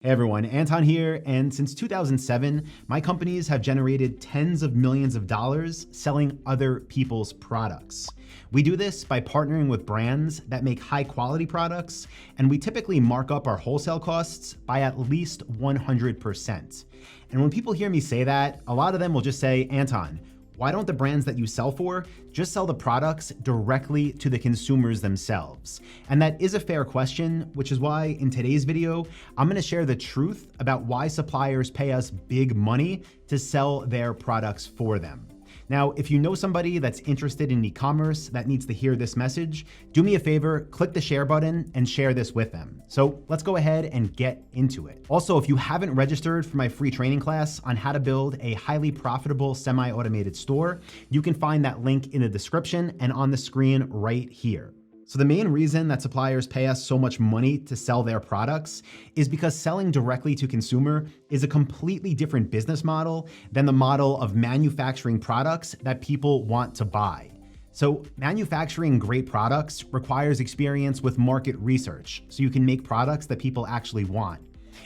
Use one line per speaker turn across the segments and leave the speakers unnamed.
Hey everyone, Anton here, and since 2007, my companies have generated tens of millions of dollars selling other people's products. We do this by partnering with brands that make high quality products, and we typically mark up our wholesale costs by at least 100%. And when people hear me say that, a lot of them will just say, Anton, why don't the brands that you sell for just sell the products directly to the consumers themselves? And that is a fair question, which is why in today's video, I'm gonna share the truth about why suppliers pay us big money to sell their products for them. Now, if you know somebody that's interested in e-commerce that needs to hear this message, do me a favor, click the share button and share this with them. So let's go ahead and get into it. Also, if you haven't registered for my free training class on how to build a highly profitable semi-automated store, you can find that link in the description and on the screen right here. So the main reason that suppliers pay us so much money to sell their products is because selling directly to consumer is a completely different business model than the model of manufacturing products that people want to buy. So manufacturing great products requires experience with market research, so you can make products that people actually want.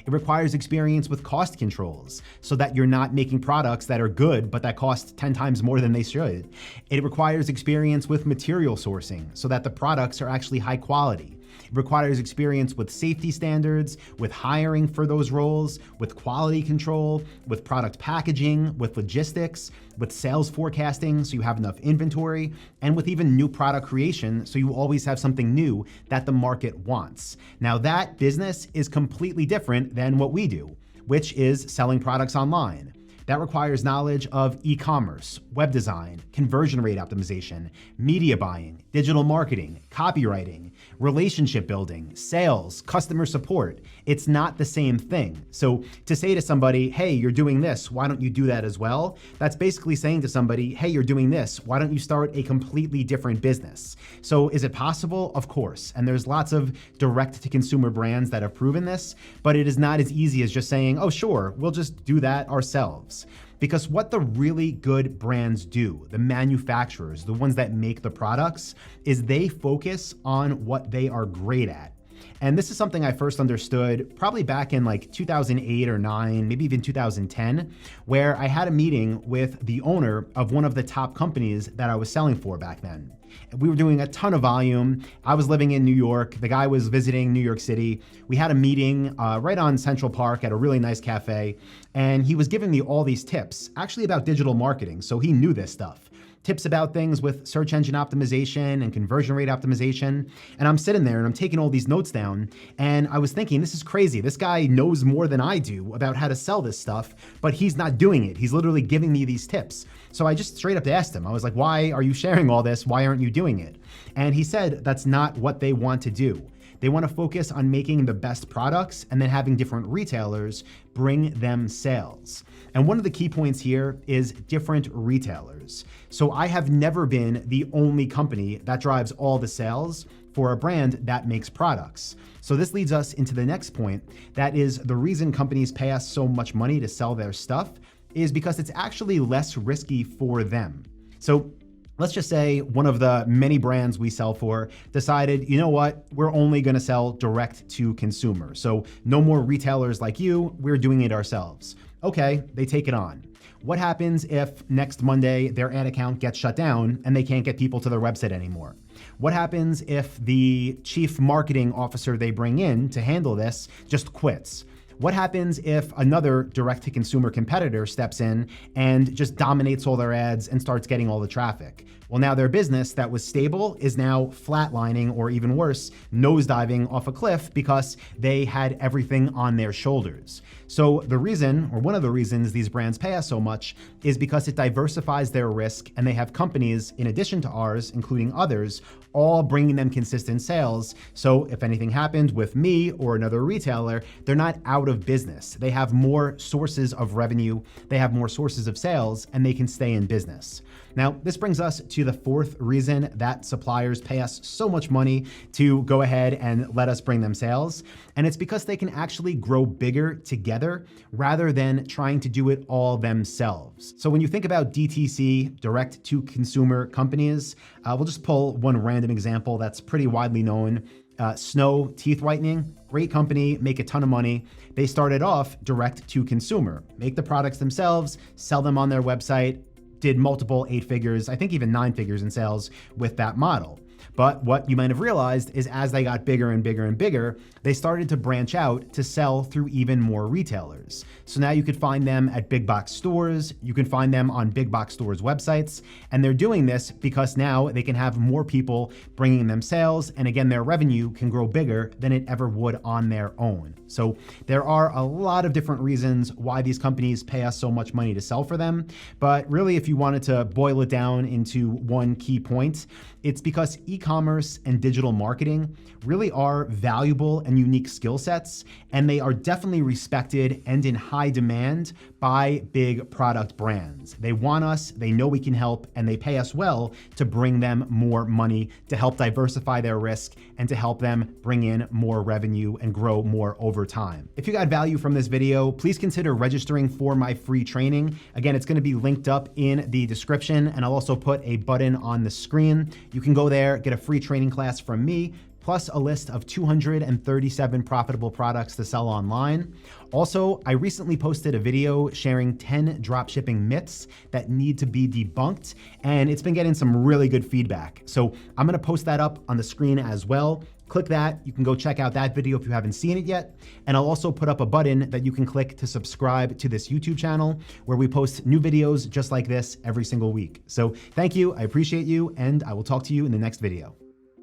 It requires experience with cost controls so that you're not making products that are good but that cost 10 times more than they should. It requires experience with material sourcing so that the products are actually high quality. It requires experience with safety standards, with hiring for those roles, with quality control, with product packaging, with logistics, with sales forecasting so you have enough inventory, and with even new product creation so you always have something new that the market wants. Now that business is completely different than what we do, which is selling products online. That requires knowledge of e-commerce, web design, conversion rate optimization, media buying, digital marketing, copywriting, relationship building, sales, customer support. It's not the same thing. So to say to somebody, hey, you're doing this, why don't you do that as well? That's basically saying to somebody, hey, you're doing this, why don't you start a completely different business? So is it possible? Of course. And there's lots of direct to consumer brands that have proven this, but it is not as easy as just saying, oh, sure, we'll just do that ourselves. Because what the really good brands do, the manufacturers, the ones that make the products, is they focus on what they are great at. And this is something I first understood probably back in like 2008 or 9, maybe even 2010, where I had a meeting with the owner of one of the top companies that I was selling for back then. We were doing a ton of volume. I was living in New York. The guy was visiting New York City. We had a meeting right on Central Park at a really nice cafe. And he was giving me all these tips, actually about digital marketing. So he knew this stuff. Tips about things with search engine optimization and conversion rate optimization. And I'm sitting there and I'm taking all these notes down. And I was thinking, this is crazy. This guy knows more than I do about how to sell this stuff, but he's not doing it. He's literally giving me these tips. So I just straight up asked him, I was like, why are you sharing all this? Why aren't you doing it? And he said, that's not what they want to do. They want to focus on making the best products and then having different retailers bring them sales. And one of the key points here is different retailers. So I have never been the only company that drives all the sales for a brand that makes products. So this leads us into the next point. That is the reason companies pay us so much money to sell their stuff is because it's actually less risky for them. So let's just say one of the many brands we sell for decided, you know what, we're only gonna sell direct to consumer. So no more retailers like you, we're doing it ourselves. Okay, they take it on. What happens if next Monday their ad account gets shut down and they can't get people to their website anymore? What happens if the chief marketing officer they bring in to handle this just quits? What happens if another direct-to-consumer competitor steps in and just dominates all their ads and starts getting all the traffic? Well, now their business that was stable is now flatlining, or even worse, nosediving off a cliff because they had everything on their shoulders. So the reason, or one of the reasons these brands pay us so much is because it diversifies their risk, and they have companies in addition to ours, including others, all bringing them consistent sales. So if anything happened with me or another retailer, they're not out of business. They have more sources of revenue, they have more sources of sales, and they can stay in business. Now, this brings us to the fourth reason that suppliers pay us so much money to go ahead and let us bring them sales. And it's because they can actually grow bigger together rather than trying to do it all themselves. So when you think about DTC, direct to consumer companies, we'll just pull one random example that's pretty widely known. Snow Teeth Whitening, great company, make a ton of money. They started off direct to consumer, make the products themselves, sell them on their website, did multiple 8 figures, I think even 9 figures in sales with that model. But what you might have realized is as they got bigger and bigger and bigger, they started to branch out to sell through even more retailers. So now you could find them at big box stores, you can find them on big box stores' websites, and they're doing this because now they can have more people bringing them sales, and again, their revenue can grow bigger than it ever would on their own. So there are a lot of different reasons why these companies pay us so much money to sell for them, but really if you wanted to boil it down into one key point, it's because e-commerce and digital marketing really are valuable and unique skill sets, and they are definitely respected and in high demand by big product brands. They want us, they know we can help, and they pay us well to bring them more money, to help diversify their risk, and to help them bring in more revenue and grow more over time. If you got value from this video, please consider registering for my free training. Again, it's gonna be linked up in the description, and I'll also put a button on the screen. You can go there, get a free training class from me, plus a list of 237 profitable products to sell online. Also, I recently posted a video sharing 10 dropshipping myths that need to be debunked, and it's been getting some really good feedback. So I'm gonna post that up on the screen as well. Click that, you can go check out that video if you haven't seen it yet. And I'll also put up a button that you can click to subscribe to this YouTube channel where we post new videos just like this every single week. So thank you, I appreciate you, and I will talk to you in the next video.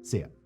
See ya.